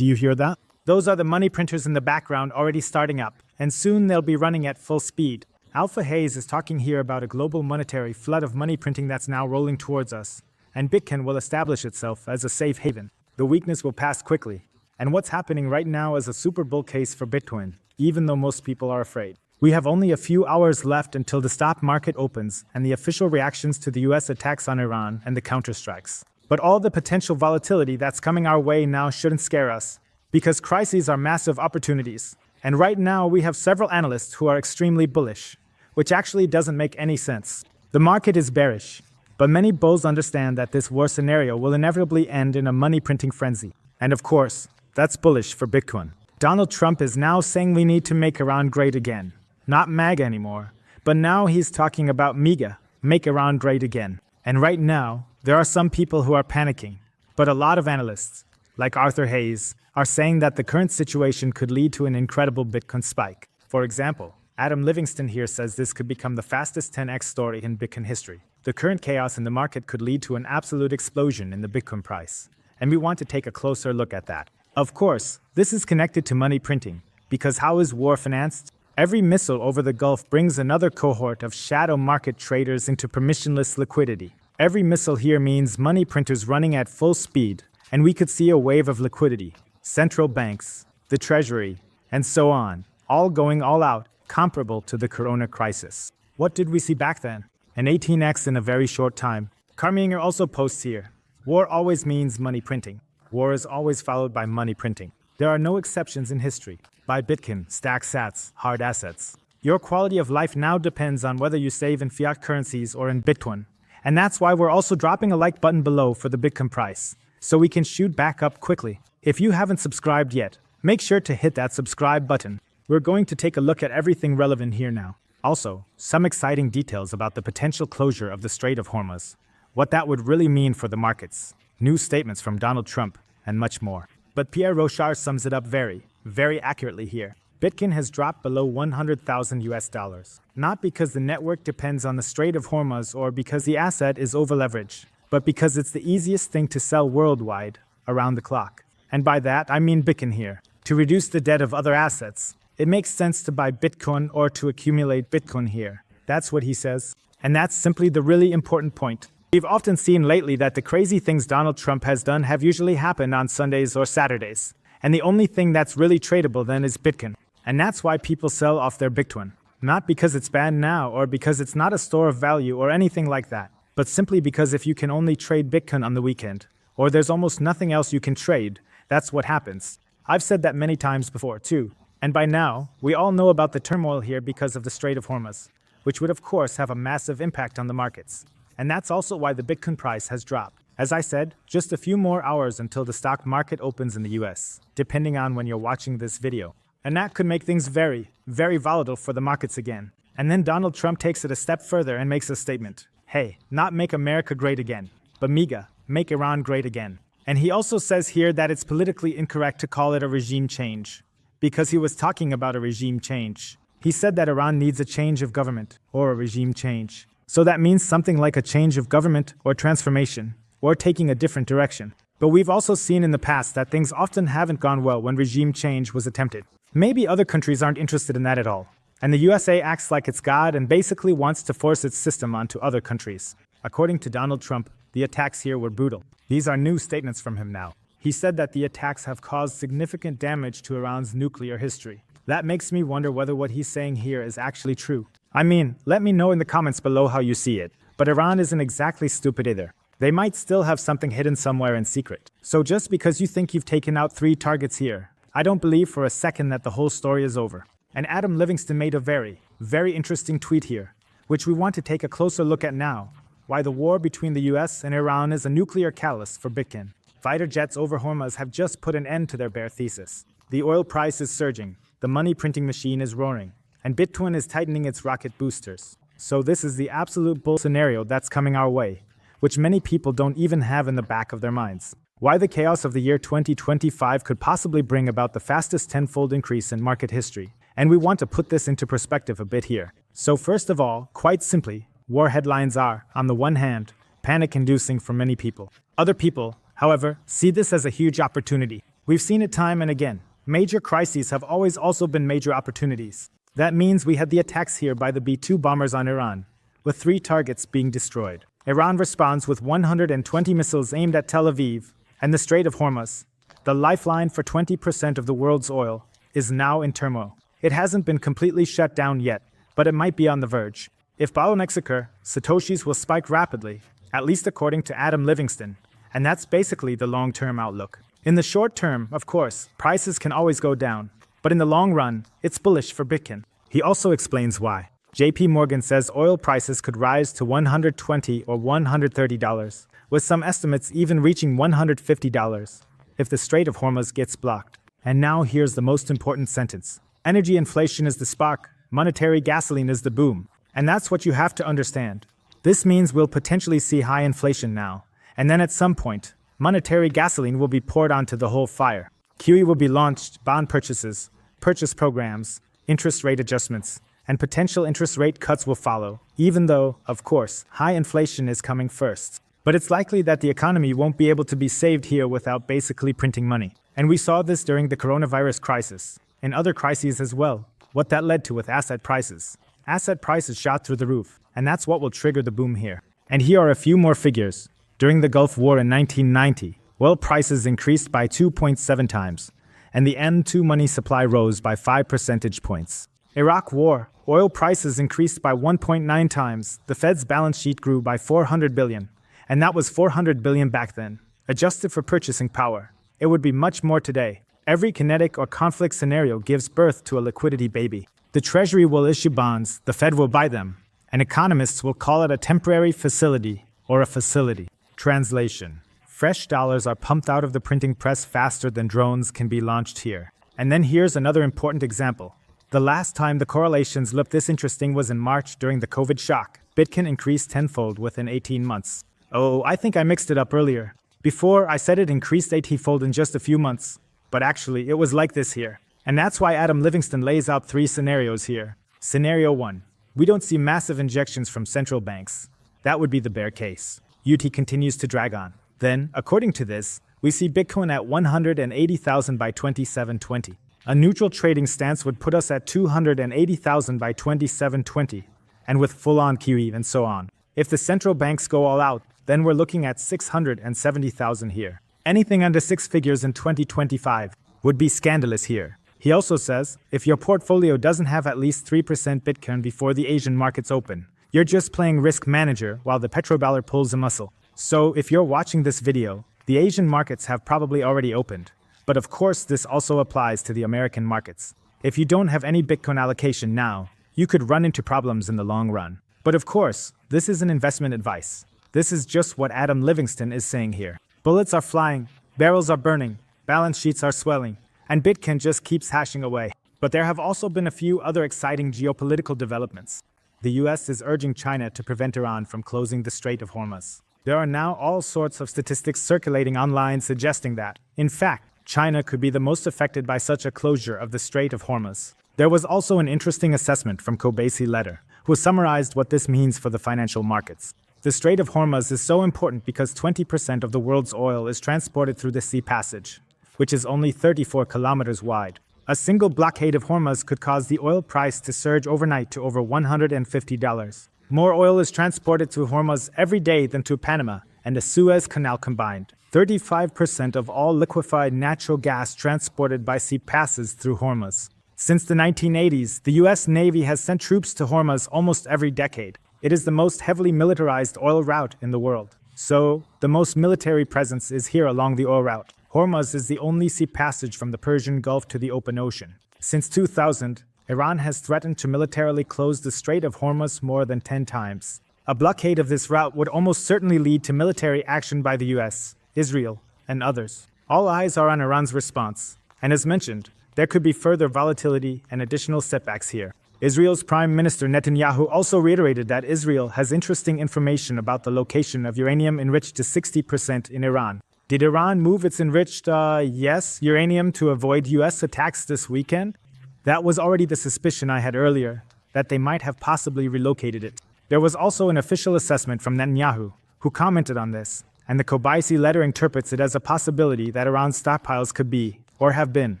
Do you hear that? Those are the money printers in the background already starting up, and soon they'll be running at full speed. Alpha Hayes is talking here about a global monetary flood of money printing that's now rolling towards us, and Bitcoin will establish itself as a safe haven. The weakness will pass quickly, and what's happening right now is a super bull case for Bitcoin, even though most people are afraid. We have only a few hours left until the stock market opens and the official reactions to the US attacks on Iran and the counterstrikes. But all the potential volatility that's coming our way now shouldn't scare us, because crises are massive opportunities. And right now we have several analysts who are extremely bullish, which actually doesn't make any sense. The market is bearish, but many bulls understand that this war scenario will inevitably end in a money printing frenzy. And of course, that's bullish for Bitcoin. Donald Trump is now saying we need to make Iran great again. Not MAGA anymore, but now he's talking about MEGA, make Iran great again. And right now, there are some people who are panicking, but a lot of analysts, like Arthur Hayes, are saying that the current situation could lead to an incredible Bitcoin spike. For example, Adam Livingston here says this could become the fastest 10x story in Bitcoin history. The current chaos in the market could lead to an absolute explosion in the Bitcoin price, and we want to take a closer look at that. Of course, this is connected to money printing, because how is war financed? Every missile over the Gulf brings another cohort of shadow market traders into permissionless liquidity. Every missile here means money printers running at full speed, and we could see a wave of liquidity. Central banks, the Treasury, and so on, all going all out, comparable to the Corona crisis. What did we see back then? An 18x in a very short time. Carminger also posts here, war always means money printing. War is always followed by money printing. There are no exceptions in history. Buy Bitcoin, stack sats, hard assets. Your quality of life now depends on whether you save in fiat currencies or in Bitcoin. And that's why we're also dropping a like button below for the Bitcoin price, so we can shoot back up quickly. If you haven't subscribed yet, make sure to hit that subscribe button. We're going to take a look at everything relevant here now. Also, some exciting details about the potential closure of the Strait of Hormuz, what that would really mean for the markets, new statements from Donald Trump, and much more. But Pierre Rochard sums it up very accurately here. Bitcoin has dropped below 100,000 US dollars, not because the network depends on the Strait of Hormuz or because the asset is overleveraged, but because it's the easiest thing to sell worldwide, around the clock. And by that, I mean Bitcoin here. To reduce the debt of other assets, it makes sense to buy Bitcoin or to accumulate Bitcoin here. That's what he says. And that's simply the really important point. We've often seen lately that the crazy things Donald Trump has done have usually happened on Sundays or Saturdays. And the only thing that's really tradable then is Bitcoin. And that's why people sell off their Bitcoin. Not because it's bad now or because it's not a store of value or anything like that, but simply because if you can only trade Bitcoin on the weekend, or there's almost nothing else you can trade, that's what happens. I've said that many times before too. And by now, we all know about the turmoil here because of the Strait of Hormuz, which would of course have a massive impact on the markets. And that's also why the Bitcoin price has dropped. As I said, just a few more hours until the stock market opens in the US, depending on when you're watching this video. And that could make things very volatile for the markets again. And then Donald Trump takes it a step further and makes a statement. Hey, not make America great again, but MEGA, make Iran great again. And he also says here that it's politically incorrect to call it a regime change, because he was talking about a regime change. He said that Iran needs a change of government, or a regime change. So that means something like a change of government, or transformation, or taking a different direction. But we've also seen in the past that things often haven't gone well when regime change was attempted. Maybe other countries aren't interested in that at all. And the USA acts like it's God and basically wants to force its system onto other countries. According to Donald Trump, the attacks here were brutal. These are new statements from him now. He said that the attacks have caused significant damage to Iran's nuclear history. That makes me wonder whether what he's saying here is actually true. I mean, let me know in the comments below how you see it. But Iran isn't exactly stupid either. They might still have something hidden somewhere in secret. So just because you think you've taken out 3 targets here, I don't believe for a second that the whole story is over. And Adam Livingston made a very interesting tweet here, which we want to take a closer look at now. Why the war between the US and Iran is a nuclear catalyst for Bitcoin. Fighter jets over Hormuz have just put an end to their bear thesis. The oil price is surging, the money printing machine is roaring, and Bitcoin is tightening its rocket boosters. So this is the absolute bull scenario that's coming our way, which many people don't even have in the back of their minds. Why the chaos of the year 2025 could possibly bring about the fastest tenfold increase in market history. And we want to put this into perspective a bit here. So first of all, quite simply, war headlines are, on the one hand, panic-inducing for many people. Other people, however, see this as a huge opportunity. We've seen it time and again. Major crises have always also been major opportunities. That means we had the attacks here by the B-2 bombers on Iran, with 3 targets being destroyed. Iran responds with 120 missiles aimed at Tel Aviv and the Strait of Hormuz. The lifeline for 20% of the world's oil is now in turmoil. It hasn't been completely shut down yet, but it might be on the verge. If bottlenecks occur, Satoshis will spike rapidly, at least according to Adam Livingston, and that's basically the long-term outlook. In the short term, of course, prices can always go down, but in the long run, it's bullish for Bitcoin. He also explains why. JP Morgan says oil prices could rise to $120 or $130, with some estimates even reaching $150 if the Strait of Hormuz gets blocked. And now here's the most important sentence. Energy inflation is the spark, monetary gasoline is the boom. And that's what you have to understand. This means we'll potentially see high inflation now, and then at some point, monetary gasoline will be poured onto the whole fire. QE will be launched, bond purchases, purchase programs, interest rate adjustments, and potential interest rate cuts will follow, even though, of course, high inflation is coming first. But it's likely that the economy won't be able to be saved here without basically printing money. And we saw this during the coronavirus crisis, and other crises as well, what that led to with asset prices. Asset prices shot through the roof, and that's what will trigger the boom here. And here are a few more figures. During the Gulf War in 1990, oil prices increased by 2.7 times, and the M2 money supply rose by 5 percentage points. Iraq War, oil prices increased by 1.9 times, the Fed's balance sheet grew by $400 billion, and that was $400 billion back then. Adjusted for purchasing power, it would be much more today. Every kinetic or conflict scenario gives birth to a liquidity baby. The Treasury will issue bonds, the Fed will buy them, and economists will call it a temporary facility or a facility. Translation. Fresh dollars are pumped out of the printing press faster than drones can be launched here. And then here's another important example. The last time the correlations looked this interesting was in March during the COVID shock. Bitcoin increased tenfold within 18 months. Oh, I think I mixed it up earlier. Before, I said it increased 80-fold in just a few months. But actually, it was like this here. And that's why Adam Livingston lays out 3 scenarios here. Scenario 1. We don't see massive injections from central banks. That would be the bear case. UT continues to drag on. Then, according to this, we see Bitcoin at 180,000 by 2720. A neutral trading stance would put us at 280,000 by 2720, and with full-on QE and so on. If the central banks go all out, then we're looking at 670,000 here. Anything under 6 figures in 2025 would be scandalous here. He also says, if your portfolio doesn't have at least 3% Bitcoin before the Asian markets open, you're just playing risk manager while the petrodollar pulls a muscle. So if you're watching this video, the Asian markets have probably already opened. But of course, this also applies to the American markets. If you don't have any Bitcoin allocation now, you could run into problems in the long run. But of course, this isn't investment advice. This is just what Adam Livingston is saying here. Bullets are flying, barrels are burning, balance sheets are swelling, and Bitcoin just keeps hashing away. But there have also been a few other exciting geopolitical developments. The US is urging China to prevent Iran from closing the Strait of Hormuz. There are now all sorts of statistics circulating online suggesting that, in fact, China could be the most affected by such a closure of the Strait of Hormuz. There was also an interesting assessment from Kobeissi Letter, who summarized what this means for the financial markets. The Strait of Hormuz is so important because 20% of the world's oil is transported through the sea passage, which is only 34 kilometers wide. A single blockade of Hormuz could cause the oil price to surge overnight to over $150. More oil is transported to Hormuz every day than to Panama and the Suez Canal combined. 35% of all liquefied natural gas transported by sea passes through Hormuz. Since the 1980s, the US Navy has sent troops to Hormuz almost every decade. It is the most heavily militarized oil route in the world. So, the most military presence is here along the oil route. Hormuz is the only sea passage from the Persian Gulf to the open ocean. Since 2000, Iran has threatened to militarily close the Strait of Hormuz more than 10 times. A blockade of this route would almost certainly lead to military action by the US, Israel, and others. All eyes are on Iran's response, and as mentioned, there could be further volatility and additional setbacks here. Israel's Prime Minister Netanyahu also reiterated that Israel has interesting information about the location of uranium enriched to 60% in Iran. Did Iran move its enriched, uranium to avoid US attacks this weekend? That was already the suspicion I had earlier, that they might have possibly relocated it. There was also an official assessment from Netanyahu, who commented on this, and the Kobayashi letter interprets it as a possibility that Iran's stockpiles could be, or have been,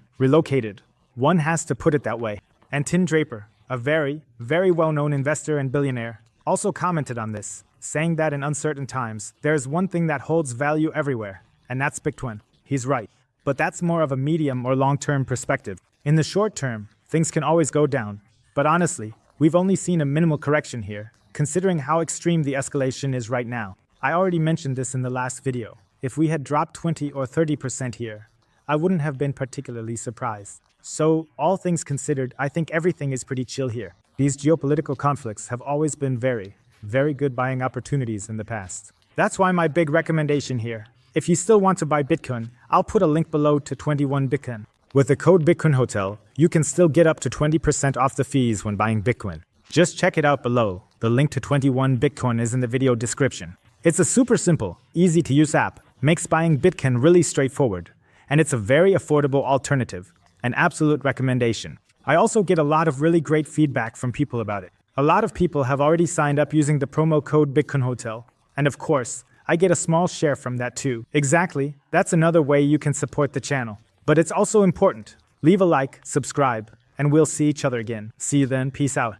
relocated. One has to put it that way. And Tim Draper, a very, very well-known investor and billionaire, also commented on this, saying that in uncertain times, there is one thing that holds value everywhere, and that's Bitcoin. He's right. But that's more of a medium or long-term perspective. In the short term, things can always go down. But honestly, we've only seen a minimal correction here, considering how extreme the escalation is right now. I already mentioned this in the last video. If we had dropped 20 or 30% here, I wouldn't have been particularly surprised. So, all things considered, I think everything is pretty chill here. These geopolitical conflicts have always been very, very good buying opportunities in the past. That's why my big recommendation here. If you still want to buy Bitcoin, I'll put a link below to 21 Bitcoin. With the code Bitcoin Hotel, you can still get up to 20% off the fees when buying Bitcoin. Just check it out below. The link to 21 Bitcoin is in the video description. It's a super simple, easy to use app, makes buying Bitcoin really straightforward, and it's a very affordable alternative, an absolute recommendation. I also get a lot of really great feedback from people about it. A lot of people have already signed up using the promo code Bitcoin Hotel, and of course, I get a small share from that too. Exactly, that's another way you can support the channel. But it's also important. Leave a like, subscribe, and we'll see each other again. See you then, peace out.